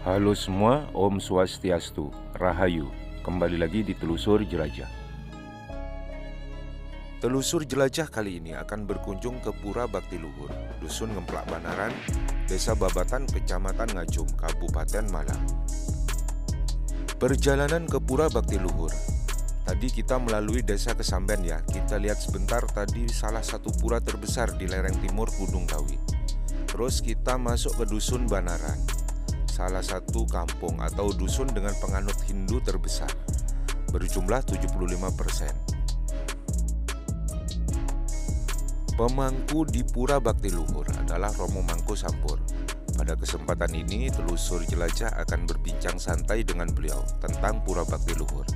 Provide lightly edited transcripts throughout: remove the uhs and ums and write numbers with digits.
Halo semua, Om Swastiastu, Rahayu. Kembali lagi di Telusur Jelajah. Telusur Jelajah kali ini akan berkunjung ke Pura Bakti Luhur, Dusun Ngemplak Banaran, Desa Babatan, Kecamatan Ngajum, Kabupaten Malang. Perjalanan ke Pura Bakti Luhur. Tadi kita melalui Desa Kesamben ya. Kita lihat sebentar tadi salah satu pura terbesar di lereng timur Gunung Kawi. Terus kita masuk ke Dusun Banaran, salah satu kampung atau dusun dengan penganut Hindu terbesar, berjumlah 75%. Pemangku di Pura Bakti Luhur adalah Romo Mangku Sampur. Pada kesempatan ini, Telusur Jelajah akan berbincang santai dengan beliau tentang Pura Bakti Luhur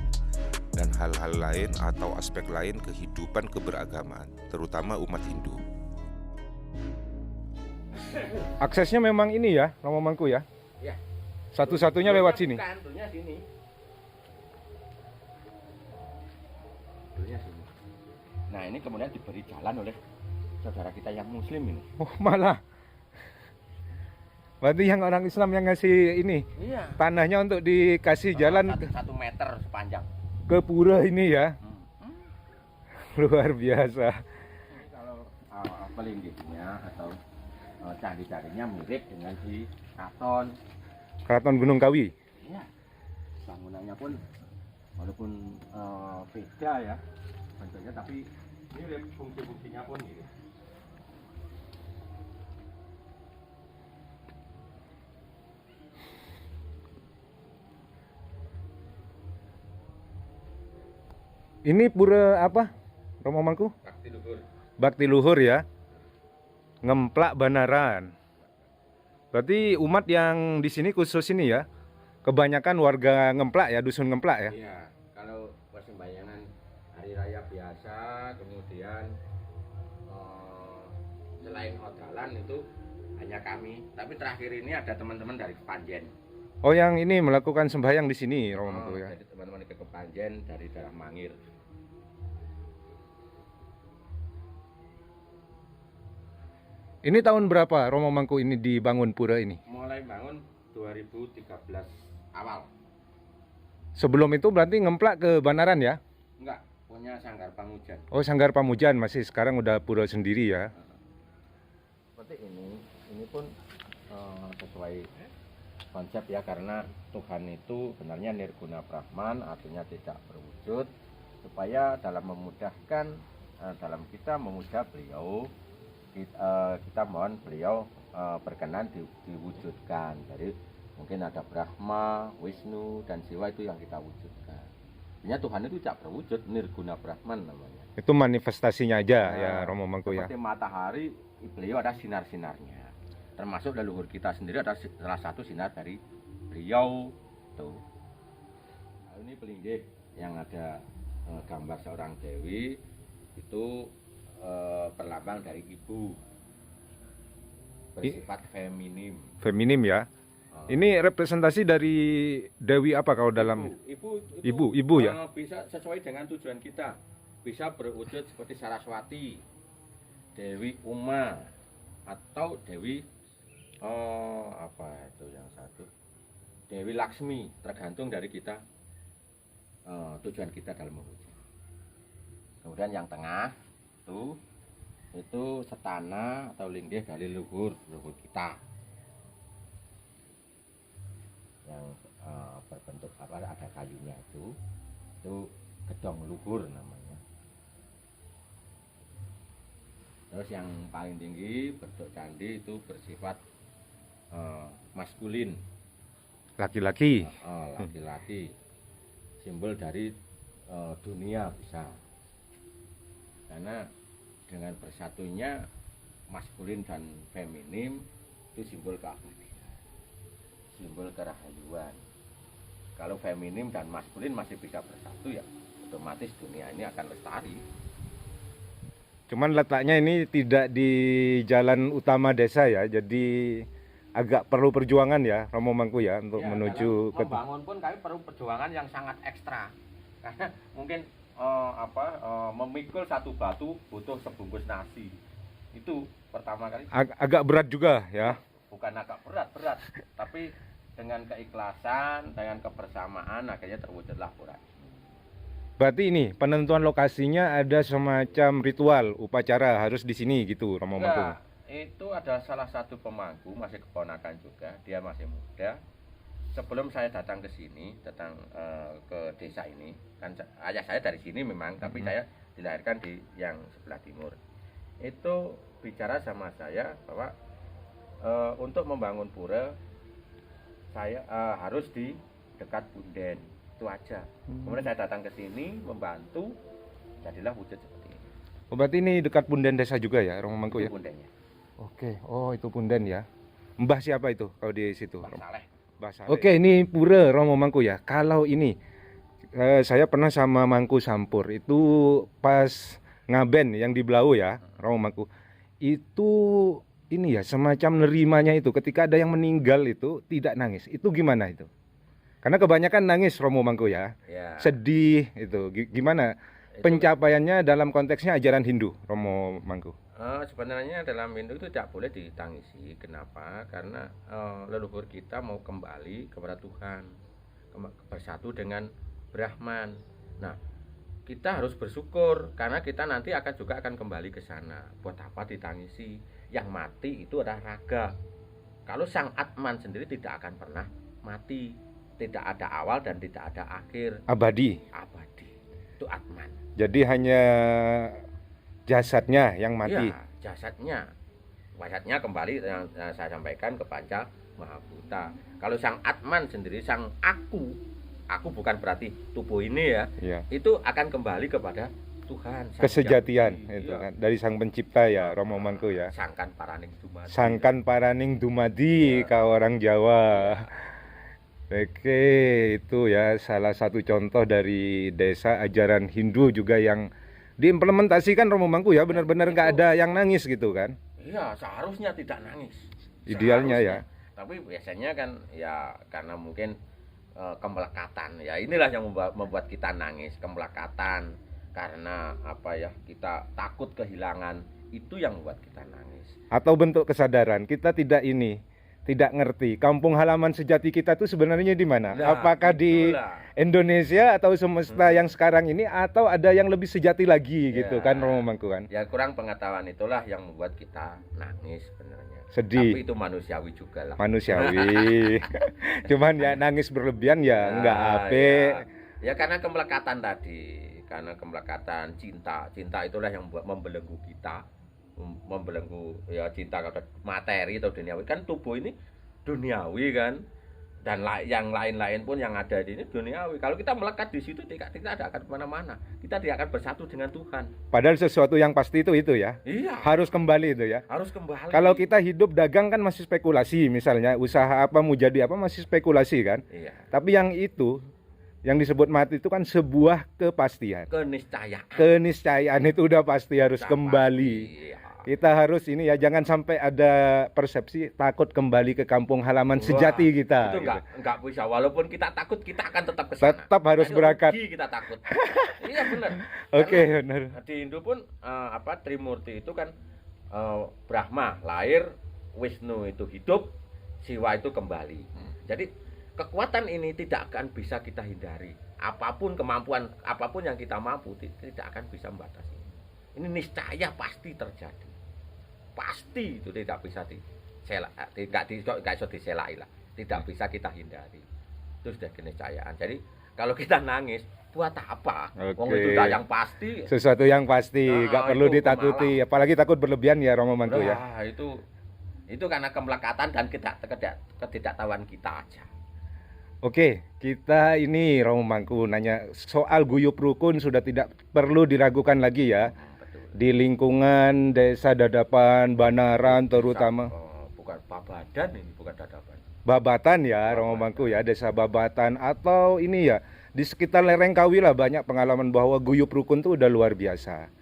dan hal-hal lain atau aspek lain kehidupan keberagamaan, terutama umat Hindu. Aksesnya memang ini ya, Romo Mangku ya? Ya. Satu-satunya lewat sini? Bukan, dulunya sini. Dulunya sini. Nah, ini kemudian diberi jalan oleh saudara kita yang muslim ini. Oh malah. Berarti yang orang Islam yang ngasih ini, Iya. tanahnya untuk dikasih jalan Satu meter sepanjang. ke pura ini ya? Luar biasa. Ini kalau pelinggihnya atau candi-candinya mirip dengan si Katon. Keraton Gunung Kawi. Iya. Bangunannya pun walaupun beda ya bentuknya, tapi mirip, fungsi-fungsinya pun mirip. Ini pura apa, Romo Mangku? Bakti Luhur. Bakti Luhur ya? Ngemplak Banaran. Berarti umat yang di sini khusus ini ya? Kebanyakan warga Ngemplak ya, dusun Ngemplak ya? Iya, kalau persembahyangan hari raya biasa, kemudian selain odalan itu hanya kami. Tapi terakhir ini ada teman-teman dari Kepanjen. Oh yang ini melakukan sembahyang di sini, Romo Mangku ya? Jadi teman-teman ke Kepanjen dari daerah Mangir. Ini tahun berapa Romo Mangku ini dibangun pura ini? Mulai bangun 2013 awal. Sebelum itu berarti ngemplak ke Banaran ya? Enggak, punya Sanggar Pamujan. Oh Sanggar Pamujan masih, sekarang udah pura sendiri ya? Seperti ini pun sesuai konsep ya, karena Tuhan itu sebenarnya nirguna Brahman, artinya tidak berwujud, supaya dalam memudahkan dalam kita memuja beliau, kita mohon beliau berkenan diwujudkan. Jadi mungkin ada Brahma, Wisnu, dan Siwa itu yang kita wujudkan. Artinya Tuhan itu tidak berwujud, nirguna Brahman namanya. Itu manifestasinya aja ya Nah, Romo Mangku ya? seperti matahari, beliau ada sinar-sinarnya. Termasuk leluhur kita sendiri ada salah satu sinar dari beliau tuh. Nah, ini pelinggih yang ada gambar seorang dewi itu perlambang dari ibu, bersifat feminim. Feminim ya? Ini representasi dari Dewi apa kalau dalam... Ibu ya? Bisa sesuai dengan tujuan kita. Bisa berwujud seperti Saraswati, Dewi Uma, atau Dewi apa itu yang satu, Dewi Laksmi, tergantung dari kita tujuan kita dalam mewujud. Kemudian yang tengah itu setana atau linggih dari leluhur kita yang berbentuk apa, ada kayunya itu gedong luhur namanya. Terus yang paling tinggi bentuk candi itu bersifat maskulin, Laki-laki. laki-laki, simbol dari dunia bisa, karena dengan bersatunya maskulin dan feminim itu simbol keabadian, simbol kerahayuan. Kalau feminim dan maskulin masih bisa bersatu ya otomatis dunia ini akan lestari. Cuman letaknya ini tidak di jalan utama desa ya, jadi agak perlu perjuangan ya Romo Mangku ya untuk Ya, menuju ke... membangun pun kami perlu perjuangan yang sangat ekstra, karena mungkin memikul satu batu butuh sebungkus nasi. Itu pertama kali. Agak berat juga ya. Bukan agak berat, tapi dengan keikhlasan, dengan kebersamaan, akhirnya terwujudlah pura ini. Berarti ini penentuan lokasinya ada semacam ritual upacara harus di sini gitu Romo Mangku. Enggak, itu adalah salah satu pemangku, masih keponakan juga, dia masih muda. Sebelum saya datang ke sini, datang ke desa ini, kan ayah saya dari sini memang, tapi saya dilahirkan di yang sebelah timur. Itu bicara sama saya bahwa untuk membangun pura, saya harus di dekat Punden, itu aja. Kemudian saya datang ke sini membantu, jadilah wujud seperti ini. Oh, berarti ini dekat Punden desa juga ya Romo Mangku ya? Itu Pundennya. Oke, oh itu Punden ya. Mbah siapa itu kalau di situ? Bang Saleh. Mbah Saleh. Oke, ini pura Romo Mangku ya. Kalau ini saya pernah sama Mangku Sampur itu pas ngaben yang di Blau ya, Romo Mangku. Itu ini ya semacam nerimanya itu ketika ada yang meninggal itu tidak nangis. Itu gimana itu? Karena kebanyakan nangis Romo Mangku ya. Ya. Sedih itu. Gimana pencapaiannya dalam konteksnya ajaran Hindu Romo Mangku? Sebenarnya dalam Hindu itu tidak boleh ditangisi. Kenapa? Karena leluhur kita mau kembali kepada Tuhan, bersatu dengan Brahman. Nah, kita harus bersyukur karena kita nanti akan kembali ke sana. Buat apa ditangisi? Yang mati itu adalah raga. Kalau sang Atman sendiri tidak akan pernah mati. Tidak ada awal dan tidak ada akhir. Abadi. Itu Atman. Jadi hanya jasadnya yang mati. Ya, jasadnya kembali yang saya sampaikan ke Panca Mahabhuta. Kalau sang Atman sendiri, sang aku bukan berarti tubuh ini ya, itu akan kembali kepada Tuhan. Kesejatian itu kan dari sang pencipta ya Romo Mangku ya. Sangkan paraning dumadi. Sangkan paraning dumadi kau orang Jawa. Oke, itu ya salah satu contoh dari desa ajaran Hindu juga yang diimplementasikan Romo Mangku ya, benar-benar nggak ada yang nangis gitu kan? Iya, seharusnya tidak nangis. Idealnya ya. Tapi biasanya kan ya karena mungkin kemelekatan ya, inilah yang membuat kita nangis, kemelekatan karena apa ya, kita takut kehilangan, itu yang membuat kita nangis. Atau bentuk kesadaran kita tidak ngerti kampung halaman sejati kita tuh sebenarnya di mana? Nah, apakah di Indonesia atau semesta yang sekarang ini, atau ada yang lebih sejati lagi gitu kan Romo Mangku kan? Ya kurang pengetahuan itulah yang membuat kita nangis sebenarnya. Sedih. Tapi itu manusiawi juga lah. Manusiawi. Cuman ya nangis berlebihan ya enggak apik. Ya karena kemelekatan tadi, karena kemelekatan cinta itulah yang membuat membelenggu kita. Membelenggu ya, cinta kepada materi atau duniawi, kan tubuh ini duniawi kan, dan yang lain-lain pun yang ada di ini duniawi. Kalau kita melekat di situ, kita tidak akan kemana-mana, kita tidak akan bersatu dengan Tuhan. Padahal sesuatu yang pasti itu ya. Iya. Harus kembali itu ya. Harus kembali. Kalau kita hidup dagang kan masih spekulasi, misalnya usaha apa mau jadi apa masih spekulasi kan. Iya. Tapi yang disebut mati itu kan sebuah kepastian. Keniscayaan itu udah pasti harus kembali. Iya. Kita harus ini ya, jangan sampai ada persepsi takut kembali ke kampung halaman sejati kita. Itu enggak bisa, walaupun kita takut kita akan tetap ke sana. Tetap harus berangkat. Kita takut. Iya benar. Oke, benar. Di Hindu pun Trimurti itu kan Brahma lahir, Wisnu itu hidup, Siwa itu kembali. Jadi kekuatan ini tidak akan bisa kita hindari. Apapun kemampuan, apapun yang kita mampu, tidak akan bisa membatasi. Ini niscaya pasti terjadi. Pasti itu tidak bisa tidak bisa diselai lah. Tidak bisa kita hindari. Itu sudah keniscayaan. Jadi kalau kita nangis, buat apa? Wong itu sudah yang pasti. Sesuatu yang pasti, nggak perlu ditakuti. Apalagi takut berlebihan ya Romo Mangku ya. Itu karena kemelekatan dan ketidaktahuan kita aja. Oke, kita ini Romo Mangku nanya soal guyub rukun sudah tidak perlu diragukan lagi ya. Di lingkungan desa Dadapan, Banaran terutama. Bukan Babadan ini, bukan Dadapan. Babatan ya Romo Mangku ya, desa Babatan atau ini ya di sekitar lereng Kawi lah banyak pengalaman bahwa guyub rukun itu udah luar biasa.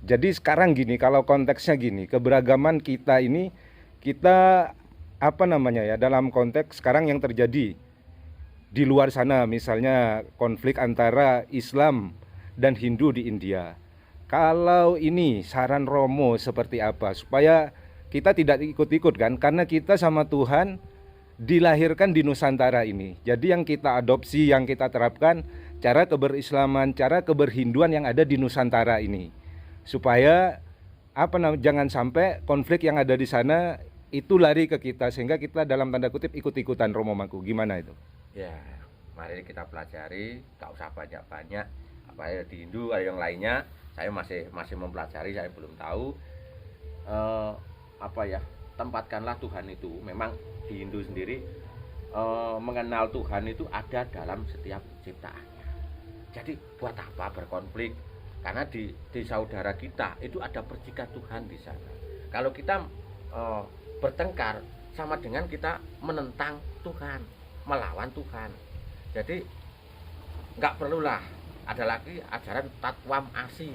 Jadi sekarang gini, kalau konteksnya gini, keberagaman kita ini kita dalam konteks sekarang yang terjadi di luar sana, misalnya konflik antara Islam dan Hindu di India. Kalau ini saran Romo seperti apa supaya kita tidak ikut-ikut kan, karena kita sama Tuhan dilahirkan di Nusantara ini. Jadi yang kita adopsi, yang kita terapkan cara keberislaman, cara keberhinduan yang ada di Nusantara ini. Supaya jangan sampai konflik yang ada di sana itu lari ke kita sehingga kita dalam tanda kutip ikut-ikutan Romo Mangku. Gimana itu? Ya, mari kita pelajari, gak usah banyak-banyak. Apa ya di Hindu ada yang lainnya, saya masih mempelajari, saya belum tahu. Tempatkanlah Tuhan itu. Memang di Hindu sendiri mengenal Tuhan itu ada dalam setiap ciptaannya. Jadi buat apa berkonflik? Karena di saudara kita itu ada percikan Tuhan di sana. Kalau kita bertengkar, sama dengan kita menentang Tuhan, melawan Tuhan. Jadi nggak perlulah ada lagi ajaran tatwam asi.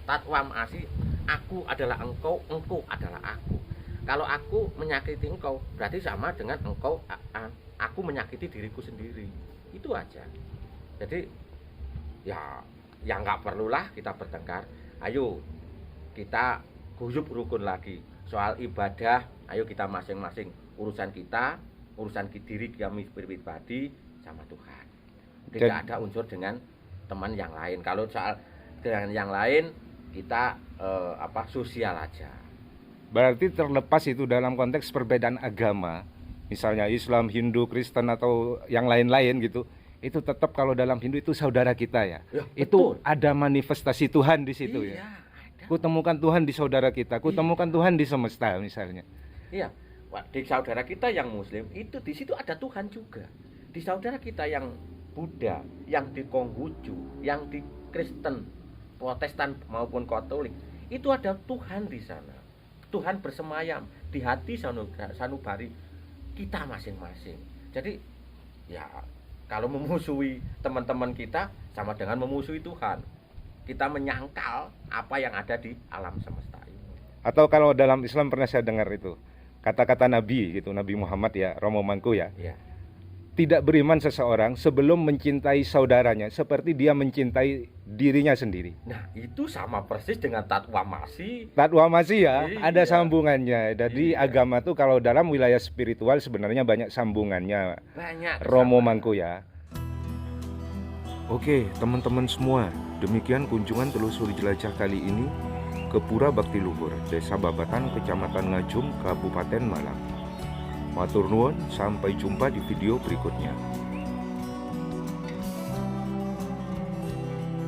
Tatwam asi, aku adalah engkau, engkau adalah aku. Kalau aku menyakiti engkau, berarti sama dengan engkau, aku menyakiti diriku sendiri. Itu aja. Jadi ya nggak perlulah kita bertengkar. Ayo kita guyub rukun lagi. Soal ibadah, ayo kita masing-masing urusan diri kami pribadi sama Tuhan. Tidak ada unsur dengan teman yang lain. Kalau soal dengan yang lain kita sosial aja. Berarti terlepas itu dalam konteks perbedaan agama, misalnya Islam, Hindu, Kristen atau yang lain-lain gitu, itu tetap kalau dalam Hindu itu saudara kita ya. Itu betul. ada manifestasi Tuhan di situ Iya, ya. ada. Kutemukan Tuhan di saudara kita, kutemukan Tuhan di semesta misalnya. Iya, di saudara kita yang Muslim itu di situ ada Tuhan juga. Di saudara kita yang Buddha, yang di Konghucu, yang di Kristen, Protestan maupun Katolik, itu ada Tuhan di sana. Tuhan bersemayam di hati sanubari kita masing-masing. Jadi ya kalau memusuhi teman-teman kita sama dengan memusuhi Tuhan. Kita menyangkal apa yang ada di alam semesta ini. Atau kalau dalam Islam pernah saya dengar itu kata-kata Nabi gitu, Nabi Muhammad ya, Romo Mangku ya. Ya. Tidak beriman seseorang sebelum mencintai saudaranya seperti dia mencintai dirinya sendiri. Nah, itu sama persis dengan tatwamasi. Tatwamasi ya, Iya. ada sambungannya. Jadi Iya. agama tuh kalau dalam wilayah spiritual sebenarnya banyak sambungannya. Banyak Romo kesamaan. Mangku ya. Oke, teman-teman semua, demikian kunjungan telusuri jelajah kali ini ke Pura Bakti Luhur, Desa Babatan, Kecamatan Ngajum, Kabupaten Malang. Matur nuwun, sampai jumpa di video berikutnya.